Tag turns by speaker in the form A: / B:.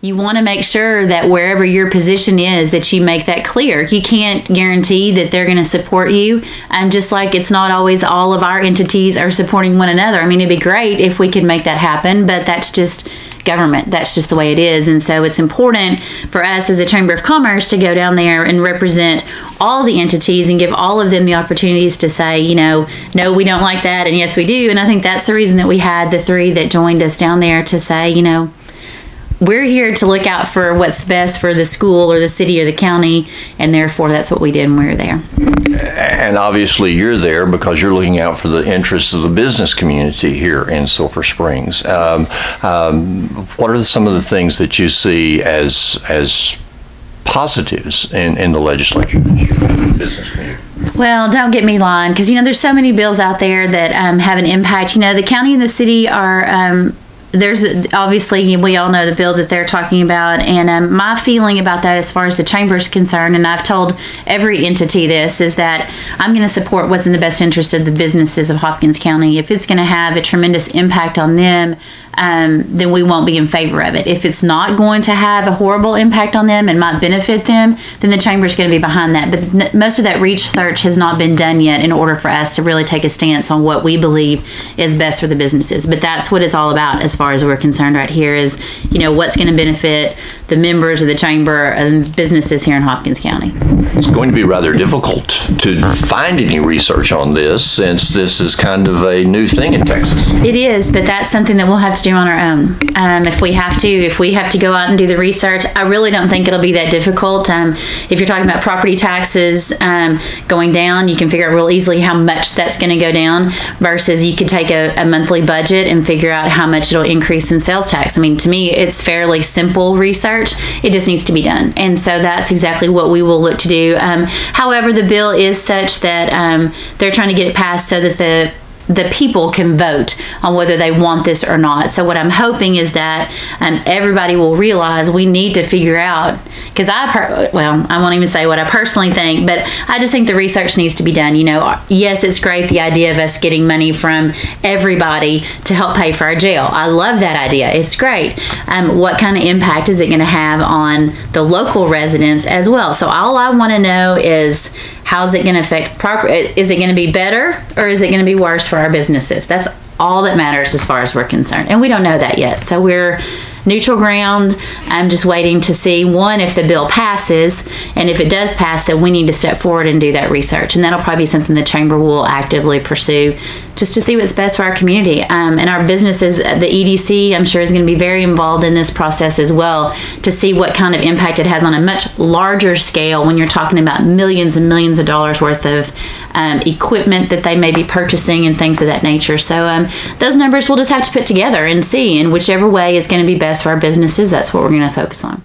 A: You want to make sure that wherever your position is, that you make that clear. You can't guarantee that they're going to support you. Just like it's not always all of our entities are supporting one another. I mean, it'd be great if we could make that happen, but that's just government. That's just the way it is. And so it's important for us as a Chamber of Commerce to go down there and represent all the entities and give all of them the opportunities to say, you know, no, we don't like that, and yes, we do. And I think that's the reason that we had the 3 that joined us down there to say, you know, we're here to look out for what's best for the school or the city or the county, and therefore that's what we did when we were there.
B: And obviously you're there because you're looking out for the interests of the business community here in Sulphur Springs. What are some of the things that you see as positives in the legislature this year for the business community?
A: Well, don't get me lying, because, you know, there's so many bills out there that have an impact. You know, the county and the city are... there's obviously, we all know the bill that they're talking about, and my feeling about that as far as the chamber is concerned, and I've told every entity this, is that I'm going to support what's in the best interest of the businesses of Hopkins County. If it's going to have a tremendous impact on them, then we won't be in favor of it. If it's not going to have a horrible impact on them and might benefit them, then the chamber is going to be behind that. But most of that research has not been done yet in order for us to really take a stance on what we believe is best for the businesses. But that's what it's all about as far as we're concerned right here, is, you know, what's going to benefit the members of the chamber and businesses here in Hopkins County.
B: It's going to be rather difficult to find any research on this, since this is kind of a new thing in Texas.
A: It is, but that's something that we'll have to do on our own. If we have to go out and do the research, I really don't think it'll be that difficult. If you're talking about property taxes going down, you can figure out real easily how much that's going to go down, versus you could take a monthly budget and figure out how much it'll increase in sales tax. I mean, to me, it's fairly simple research. It just needs to be done. And so that's exactly what we will look to do. However, the bill is such that they're trying to get it passed so that the people can vote on whether they want this or not. So what I'm hoping is that everybody will realize we need to figure out, because I won't even say what I personally think, but I just think the research needs to be done. You know, yes, it's great, the idea of us getting money from everybody to help pay for our jail. I love that idea. It's great. What kind of impact is it going to have on the local residents as well? So all I want to know is, how's it going to affect property? Is it going to be better, or is it going to be worse for our businesses? That's all that matters as far as we're concerned. And we don't know that yet. So we're neutral ground. I'm just waiting to see, one, if the bill passes, and if it does pass, then we need to step forward and do that research. And that'll probably be something the chamber will actively pursue, just to see what's best for our community. And our businesses, the EDC, I'm sure, is going to be very involved in this process as well, to see what kind of impact it has on a much larger scale when you're talking about millions and millions of dollars worth of equipment that they may be purchasing and things of that nature. So those numbers we'll just have to put together and see, and whichever way is going to be best for our businesses, that's what we're going to focus on.